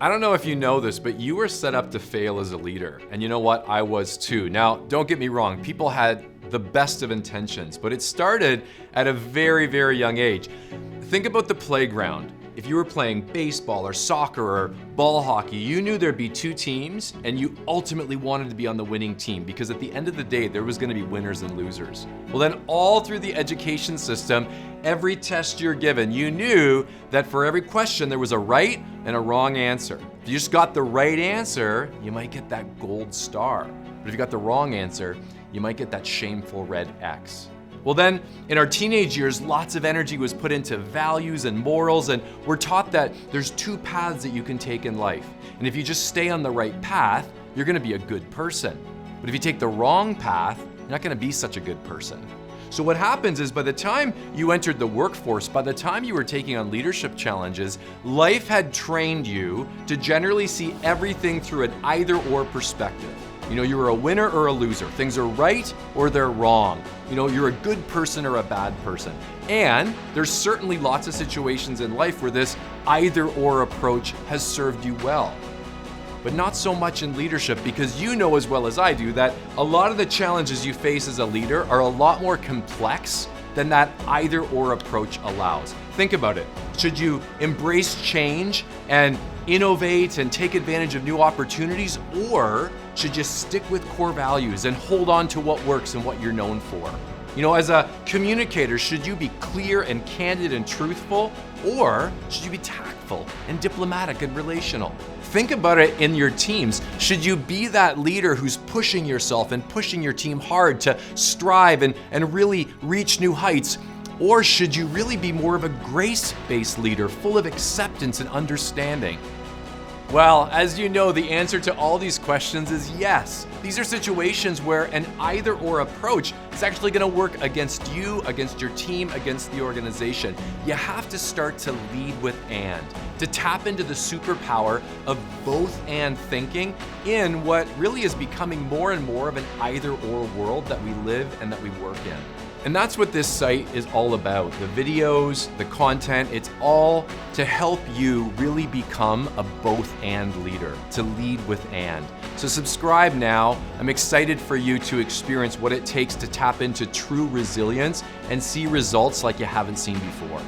I don't know if you know this, but you were set up to fail as a leader. And you know what? I was too. Now, don't get me wrong. People had the best of intentions, but it started at a very, very young age. Think about the playground. If you were playing baseball or soccer or ball hockey, you knew there'd be two teams and you ultimately wanted to be on the winning team because at the end of the day, there was gonna be winners and losers. Well then all through the education system, every test you're given, you knew that for every question there was a right and a wrong answer. If you just got the right answer, you might get that gold star. But if you got the wrong answer, you might get that shameful red X. Well then, in our teenage years, lots of energy was put into values and morals, and we're taught that there's two paths that you can take in life. And if you just stay on the right path, you're gonna be a good person. But if you take the wrong path, you're not gonna be such a good person. So what happens is by the time you entered the workforce, by the time you were taking on leadership challenges, life had trained you to generally see everything through an either-or perspective. You know, you're a winner or a loser. Things are right or they're wrong. You know, you're a good person or a bad person. And there's certainly lots of situations in life where this either-or approach has served you well. But not so much in leadership, because you know as well as I do that a lot of the challenges you face as a leader are a lot more complex than that either-or approach allows. Think about it. Should you embrace change and innovate and take advantage of new opportunities, or should you stick with core values and hold on to what works and what you're known for? You know, as a communicator, should you be clear and candid and truthful, or should you be tactful and diplomatic and relational? Think about it in your teams. Should you be that leader who's pushing yourself and pushing your team hard to strive and really reach new heights? Or should you really be more of a grace-based leader, full of acceptance and understanding? Well, as you know, the answer to all these questions is yes. These are situations where an either-or approach is actually gonna work against you, against your team, against the organization. You have to start to lead with and, to tap into the superpower of both and thinking in what really is becoming more and more of an either-or world that we live and that we work in. And that's what this site is all about. The videos, the content, it's all to help you really become a both and leader, to lead with and. So subscribe now. I'm excited for you to experience what it takes to tap into true resilience and see results like you haven't seen before.